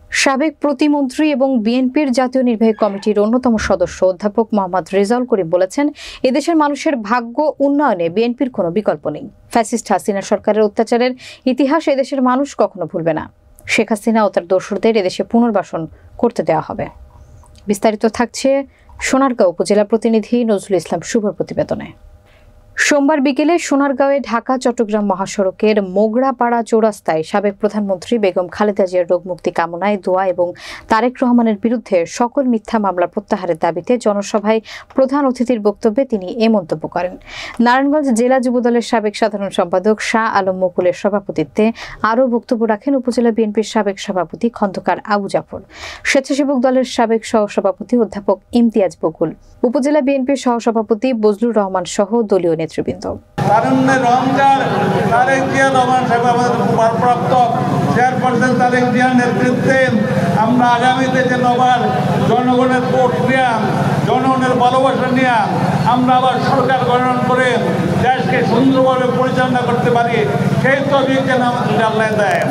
সাবেক প্রতিমন্ত্রী এবং বিএনপির জাতীয় নির্বাহী কমিটির অন্যতম সদস্য অধ্যাপক মোহাম্মদ রেজাউল করিম বলেছেন, এদেশের মানুষের ভাগ্য উন্নয়নে বিএনপির কোনো বিকল্প নেই। ফ্যাসিস্ট হাসিনা সরকারের অত্যাচারের ইতিহাস এদেশের মানুষ কখনো ভুলবে না। শেখ হাসিনা ও তার দোসরদের এদেশে পুনর্বাসন করতে দেওয়া হবে। বিস্তারিত থাকছে সোনারগাঁও উপজেলা প্রতিনিধি নজরুল ইসলাম শুভর প্রতিবেদনে। সোমবার বিকেলে সোনারগাঁওয়ে ঢাকা চট্টগ্রাম মহাসড়কের মোগরাপাড়া চৌরাস্তায় সাবেক প্রধানমন্ত্রী বেগম খালেদা জিয়ার রোগমুক্তি কামনায় দোয়া এবং তারেক রহমানের বিরুদ্ধে সকল মিথ্যা মামলা প্রত্যাহারের দাবিতে জনসভায় প্রধান অতিথির বক্তব্যে তিনি এ মন্তব্য করেন। নারায়ণগঞ্জ জেলা যুবদলের সাবেক সাধারণ সম্পাদক শাহ আলম মুকুলের সভাপতিত্বে আরও বক্তব্য রাখেন উপজেলা বিএনপির সাবেক সভাপতি খন্দকার আবু জাফর, স্বেচ্ছাসেবক দলের সাবেক সহসভাপতি অধ্যাপক ইমতিয়াজ বকুল, উপজেলা বিএনপির সহসভাপতি বজলুর রহমান সহ দলীয় নেতৃবৃন্দ। নেতৃত্বে আমরা আগামীতে যে নবার জনগণের ভোট নিয়ে, জনগণের ভালোবাসা নিয়ে আমরা আবার সরকার গঠন করে দেশকে সুন্দরভাবে পরিচালনা করতে পারি, সেই তৌফিক যেন আমাদের আল্লাহ দেয়।